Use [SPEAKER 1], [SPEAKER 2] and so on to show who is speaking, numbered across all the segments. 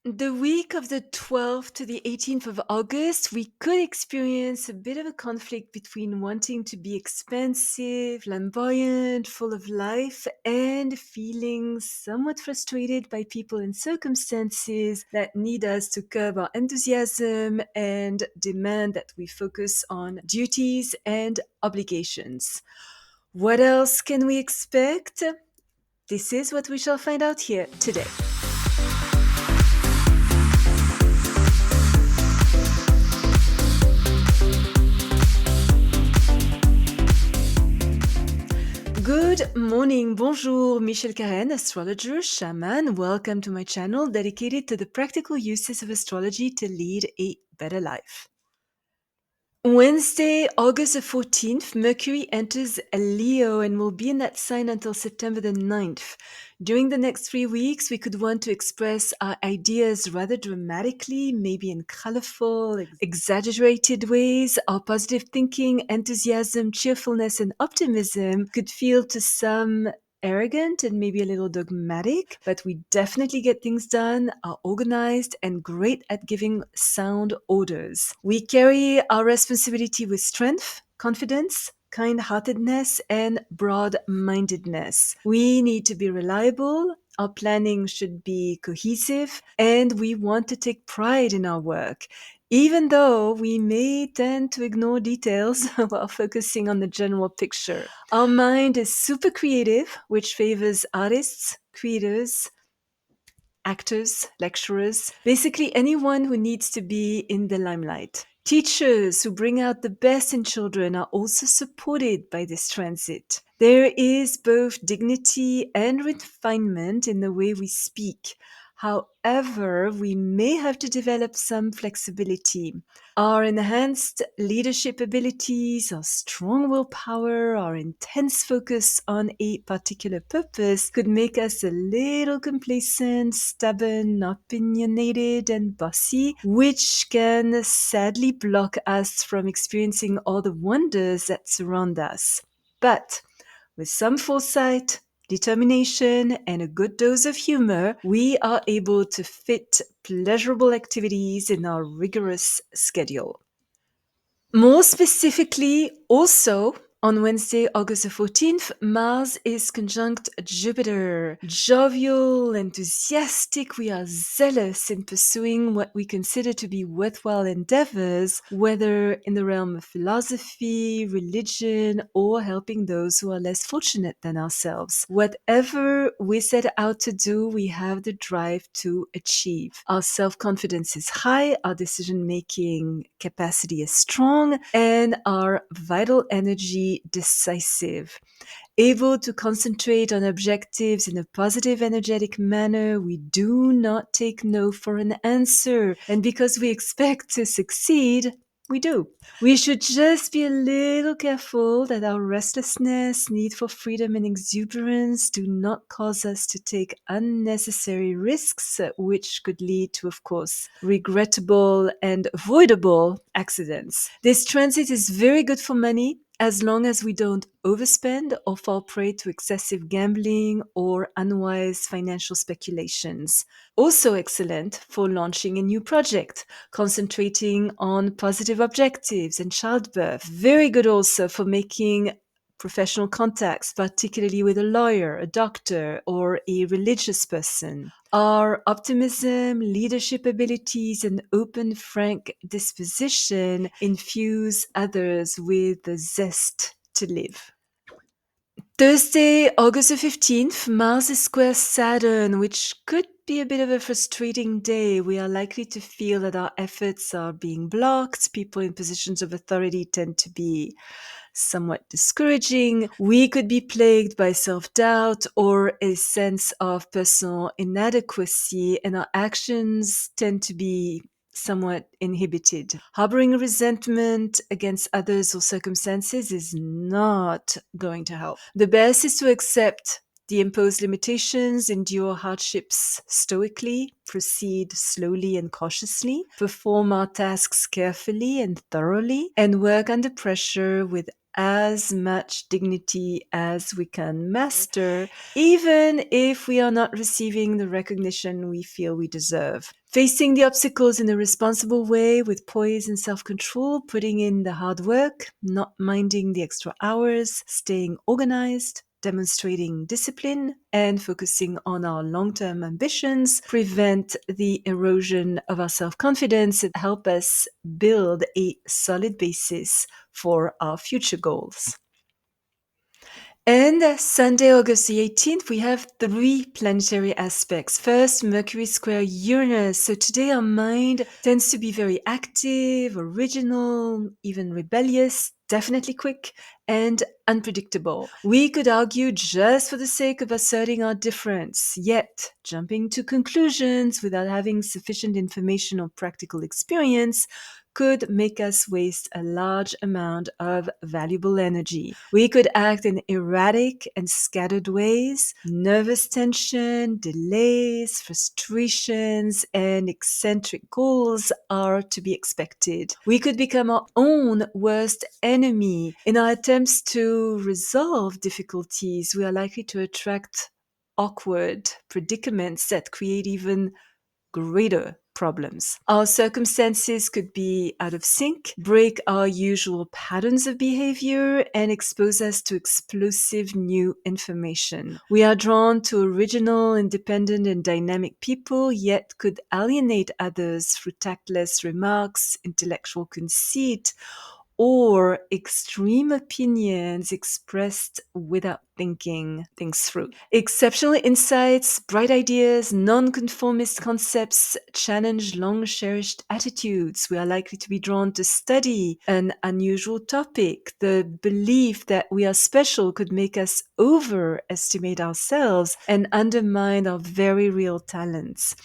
[SPEAKER 1] The week of the 12th to the 18th of August, we could experience a bit of a conflict between wanting to be expansive, flamboyant, full of life, and feeling somewhat frustrated by people and circumstances that need us to curb our enthusiasm and demand that we focus on duties and obligations. What else can we expect? This is what we shall find out here today. Good morning, bonjour, Michel Karen, astrologer, shaman. Welcome to my channel dedicated to the practical uses of astrology to lead a better life. Wednesday, August the 14th, Mercury enters Leo and will be in that sign until September the 9th. During the next 3 weeks, we could want to express our ideas rather dramatically, maybe in colorful, exaggerated ways. Our positive thinking, enthusiasm, cheerfulness, and optimism could feel to some arrogant and maybe a little dogmatic, but we definitely get things done, are organized, and great at giving sound orders. We carry our responsibility with strength, confidence, kind-heartedness, and broad-mindedness. We need to be reliable. Our planning should be cohesive, and we want to take pride in our work, even though we may tend to ignore details while focusing on the general picture. Our mind is super creative, which favors artists, creators, actors, lecturers, basically anyone who needs to be in the limelight. Teachers who bring out the best in children are also supported by this transit. There is both dignity and refinement in the way we speak. However, we may have to develop some flexibility. Our enhanced leadership abilities, our strong willpower, our intense focus on a particular purpose could make us a little complacent, stubborn, opinionated, and bossy, which can sadly block us from experiencing all the wonders that surround us. But with some foresight, determination, and a good dose of humor, we are able to fit pleasurable activities in our rigorous schedule. More specifically, also on Wednesday, August the 14th, Mars is conjunct Jupiter. Jovial, enthusiastic, we are zealous in pursuing what we consider to be worthwhile endeavors, whether in the realm of philosophy, religion, or helping those who are less fortunate than ourselves. Whatever we set out to do, we have the drive to achieve. Our self-confidence is high, our decision-making capacity is strong, and our vital energy decisive. Able to concentrate on objectives in a positive, energetic manner, we do not take no for an answer. And because we expect to succeed, we do. We should just be a little careful that our restlessness, need for freedom, and exuberance do not cause us to take unnecessary risks, which could lead to, of course, regrettable and avoidable accidents. This transit is very good for money, as long as we don't overspend or fall prey to excessive gambling or unwise financial speculations. Also excellent for launching a new project, concentrating on positive objectives and childbirth. Very good also for making professional contacts, particularly with a lawyer, a doctor, or a religious person. Our optimism, leadership abilities, and open, frank disposition infuse others with the zest to live. Thursday, August the 15th, Mars is square Saturn, which could be a bit of a frustrating day. We are likely to feel that our efforts are being blocked. People in positions of authority tend to be somewhat discouraging. We could be plagued by self-doubt or a sense of personal inadequacy, and our actions tend to be somewhat inhibited. Harboring resentment against others or circumstances is not going to help. The best is to accept the imposed limitations, endure hardships stoically, proceed slowly and cautiously, perform our tasks carefully and thoroughly, and work under pressure with as much dignity as we can master, even if we are not receiving the recognition we feel we deserve. Facing the obstacles in a responsible way with poise and self control, putting in the hard work, not minding the extra hours, staying organized, demonstrating discipline, and focusing on our long term ambitions prevent the erosion of our self confidence and help us build a solid basis for our future goals. And Sunday, August the 18th, we have three planetary aspects. First, Mercury square Uranus. So today our mind tends to be very active, original, even rebellious, definitely quick, and unpredictable. We could argue just for the sake of asserting our difference, yet jumping to conclusions without having sufficient information or practical experience could make us waste a large amount of valuable energy. We could act in erratic and scattered ways. Nervous tension, delays, frustrations, and eccentric goals are to be expected. We could become our own worst enemy. In our attempts to resolve difficulties, we are likely to attract awkward predicaments that create even greater problems. Our circumstances could be out of sync, break our usual patterns of behavior, and expose us to explosive new information. We are drawn to original, independent, and dynamic people, yet could alienate others through tactless remarks, intellectual conceit, or extreme opinions expressed without thinking things through. Exceptional insights, bright ideas, nonconformist concepts challenge long cherished attitudes. We are likely to be drawn to study an unusual topic. The belief that we are special could make us overestimate ourselves and undermine our very real talents.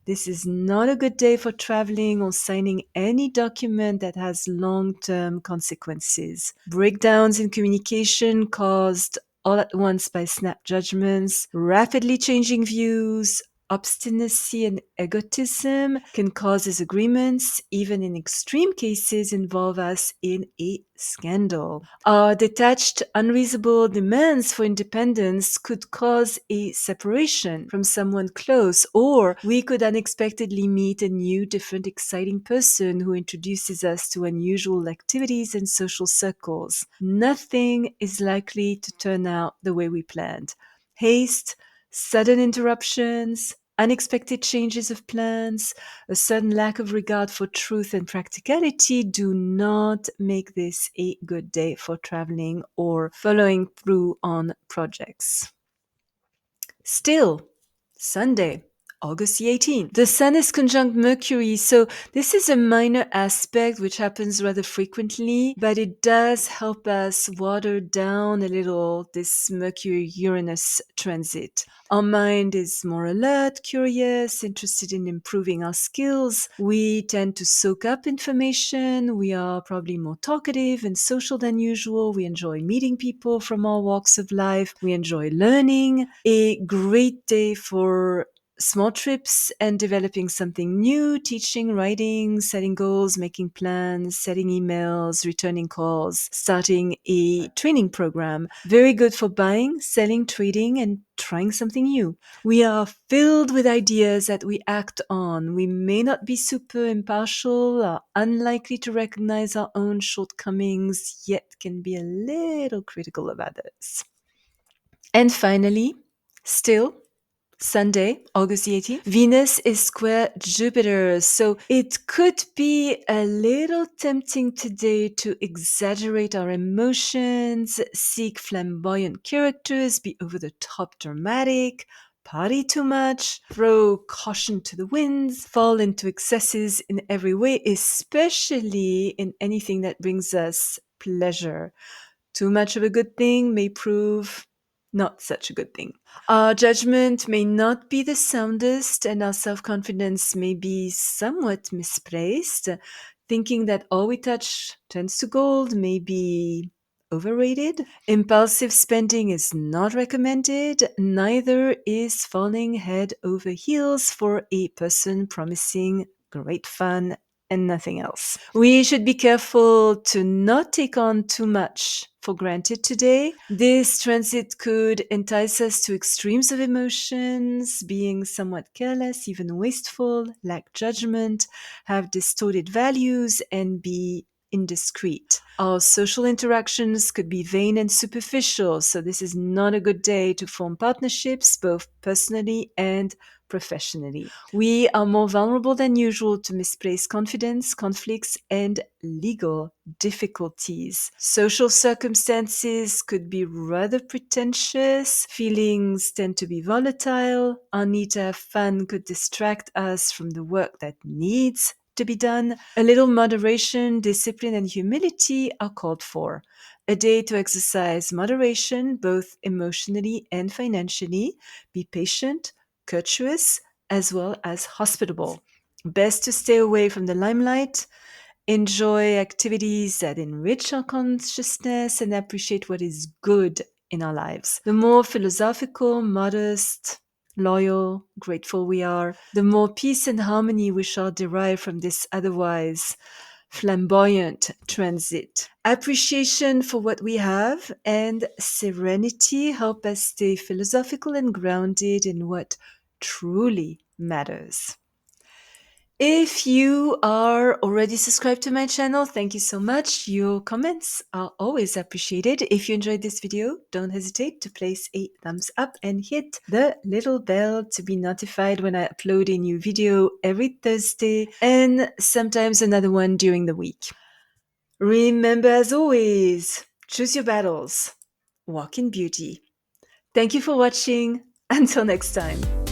[SPEAKER 1] This is not a good day for traveling or signing any document that has long term consequences. Breakdowns in communication caused all at once by snap judgments, rapidly changing views, obstinacy and egotism can cause disagreements, even in extreme cases involve us in a scandal. Our detached, unreasonable demands for independence could cause a separation from someone close, or we could unexpectedly meet a new, different, exciting person who introduces us to unusual activities and social circles. Nothing is likely to turn out the way we planned. Haste, sudden interruptions, unexpected changes of plans, a sudden lack of regard for truth and practicality do not make this a good day for traveling or following through on projects. Still, Sunday, August the 18th. The Sun is conjunct Mercury, so this is a minor aspect which happens rather frequently, but it does help us water down a little this Mercury-Uranus transit. Our mind is more alert, curious, interested in improving our skills. We tend to soak up information. We are probably more talkative and social than usual. We enjoy meeting people from all walks of life. We enjoy learning. A great day for small trips and developing something new, teaching, writing, setting goals, making plans, setting emails, returning calls, starting a training program. Very good for buying, selling, trading, and trying something new. We are filled with ideas that we act on. We may not be super impartial, are unlikely to recognize our own shortcomings, yet can be a little critical of others. And finally, still, Sunday, August the 18th, Venus is square Jupiter. So it could be a little tempting today to exaggerate our emotions, seek flamboyant characters, be over the top dramatic, party too much, throw caution to the winds, fall into excesses in every way, especially in anything that brings us pleasure. Too much of a good thing may prove not such a good thing. Our judgment may not be the soundest, and our self confidence may be somewhat misplaced. Thinking that all we touch turns to gold may be overrated. Impulsive spending is not recommended, neither is falling head over heels for a person promising great fun and nothing else. We should be careful to not take on too much for granted today. This transit could entice us to extremes of emotions, being somewhat careless, even wasteful, lack judgment, have distorted values, and be indiscreet. Our social interactions could be vain and superficial, so this is not a good day to form partnerships, both personally and professionally. We are more vulnerable than usual to misplaced confidence, conflicts, and legal difficulties. Social circumstances could be rather pretentious. Feelings tend to be volatile. Our need to have fun could distract us from the work that needs to be done. A little moderation, discipline, and humility are called for. A day to exercise moderation, both emotionally and financially. Be patient, courteous, as well as hospitable. Best to stay away from the limelight, enjoy activities that enrich our consciousness, and appreciate what is good in our lives. The more philosophical, modest, loyal, grateful we are, the more peace and harmony we shall derive from this otherwise flamboyant transit. Appreciation for what we have and serenity help us stay philosophical and grounded in what truly matters. If you are already subscribed to my channel, thank you so much. Your comments are always appreciated. If you enjoyed this video, don't hesitate to place a thumbs up and hit the little bell to be notified when I upload a new video every Thursday and sometimes another one during the week. Remember, as always, choose your battles, walk in beauty. Thank you for watching. Until next time.